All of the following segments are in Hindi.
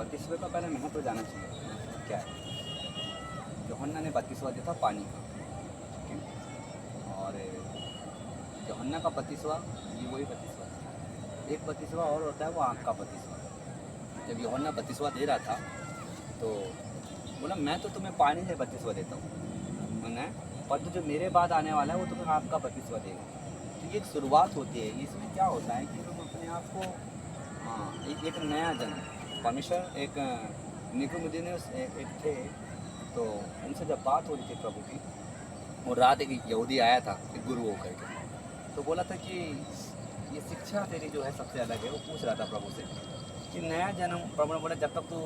बत्तीसवें का पहले महत्व जाना चाहिए क्या है। यूहन्ना ने बत्तीसवा दिया था पानी का, ठीक है। और यूहन्ना का बत्तीसवा ये वही बत्तीसवा था। एक बत्तीसवा और होता है वो आँख का बत्तीसवा। जब यूहन्ना बत्तीसवा दे रहा था तो बोला मैं तो तुम्हें पानी से बत्तीसवा देता हूँ है, पर तो जो मेरे बाद आने वाला है वो तुम्हें आँख का बत्तीसवा देगा। तो ये एक शुरुआत होती है। इसमें क्या होता है कि तुम अपने आप को एक नया जन्म परमेश्वर एक निकोदेमुस एक थे, तो उनसे जब बात हो रही थी प्रभु की, और रात एक यहूदी आया था एक गुरु होकर के, तो बोला था कि ये शिक्षा तेरी जो है सबसे अलग है। वो पूछ रहा था प्रभु से कि नया जन्म, प्रभु ने बोला जब तक तू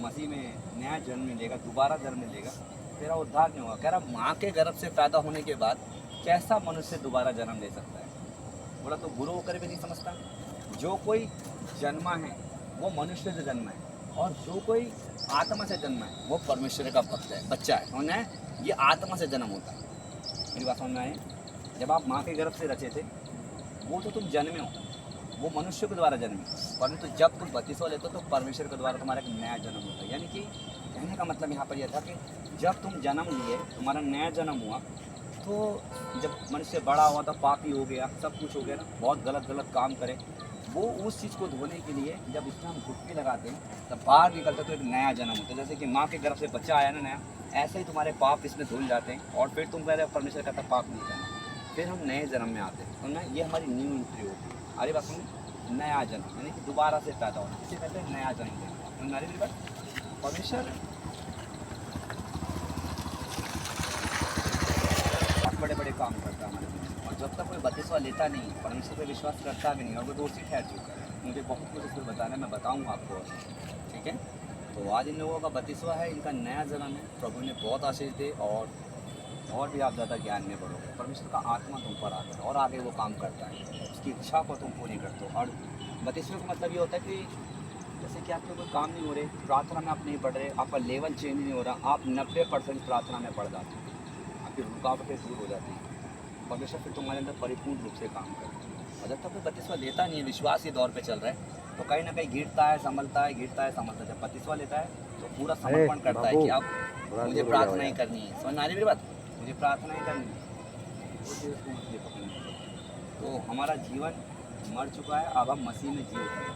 मसीह में नया जन्म मिलेगा, दोबारा जन्म मिलेगा, तेरा उद्धार नहीं होगा। कह रहा माँ के गर्भ से पैदा होने के बाद कैसा मनुष्य दोबारा जन्म ले सकता है। बोला तो गुरु होकर भी नहीं समझता। जो कोई जन्मा है वो मनुष्य से जन्मा है, और जो कोई आत्मा से जन्मा है वो परमेश्वर का भक्त है, बच्चा है। समझना है, ये आत्मा से जन्म होता है। मेरी बात समझना है। जब आप माँ के गर्भ से रचे थे वो तो तुम जन्मे हो, वो मनुष्य के द्वारा जन्मे, परंतु जब तुम बत्तीसवा लेते हो तो परमेश्वर के द्वारा तुम्हारा एक नया जन्म होता है। यानी कि कहने का मतलब यहाँ पर यह था कि जब तुम जन्म लिए, तुम्हारा नया जन्म हुआ, तो जब मनुष्य बड़ा हुआ तो पापी हो गया, सब कुछ हो गया ना, बहुत गलत काम करे, वो उस चीज़ को धोने के लिए जब इसमें हम डुबकी लगाते हैं तब बाहर निकलते तो एक नया जन्म होता है। जैसे कि माँ के गर्भ से बच्चा आया ना नया, ऐसे ही तुम्हारे पाप इसमें धुल जाते हैं, और फिर तुम कह रहे हो परमेश्वर कहता पाप नहीं करना, फिर हम नए जन्म में आते हैं। तो ना ये हमारी न्यू एंट्री होती है। आगे बात सुनिए, नया जन्म यानी कि दोबारा से पैदा होना, इसे कहते हैं नया जन्म लेना। नारी मेरी बात, परमेश्वर बड़े बड़े काम करता है हमारे लिए, और जब तक कोई बत्तीसवा लेता नहीं, परमेश्वर पर विश्वास करता भी नहीं, और वो दोषी ठहर चुका है। मुझे बहुत कुछ इसमें बताना है, मैं बताऊँगा आपको, ठीक है। तो आज इन लोगों का बत्तीसवा है, इनका नया जन्म है। प्रभु ने बहुत आशीष दे, और भी आप ज़्यादा ज्ञान में बढ़ोगे। परमेश्वर का आत्मा तुम पर आता है और आगे वो काम करता है, उसकी इच्छा को तुम पूरी करते हो। और बत्तीसवें का मतलब ये होता है कि जैसे कि आपके कोई काम नहीं हो रहे, प्रार्थना में आप नहीं पढ़ रहे, आपका लेवल चेंज नहीं हो रहा, आप 90% प्रार्थना में पढ़ जाते हैं, आपकी रुकावटें दूर हो जाती हैं, परमेश्वर फिर तुम्हारे अंदर परिपूर्ण रूप से काम करता है। और जब तक कोई बत्तीसवा लेता नहीं है, विश्वास के दौर पे चल रहा है, तो कहीं ना कहीं गिरता है संभलता है, गिरता है संभलता है। जब बत्तीसवा लेता है तो पूरा समर्पण करता है कि अब मुझे प्रार्थना ही करनी है। समझ आ रही मेरी बात, मुझे प्रार्थना ही करनी है, वो चीज़ उसको मुझे पकड़नी है। तो हमारा जीवन मर चुका है, अब हम मसीह में जी उठे हैं।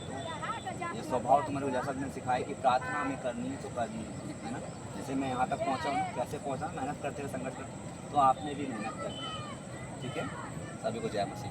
तो ये स्वभाव तुम्हारे को जैसा मैंने सिखाया कि प्रार्थना हमें करनी है तो करनी है ना। जैसे मैं यहाँ तक पहुँचा हूँ, कैसे पहुँचा, मेहनत करते हुए संघर्ष करते, तो आपने भी मेहनत करनी है, ठीक है। सभी को जय मसीह।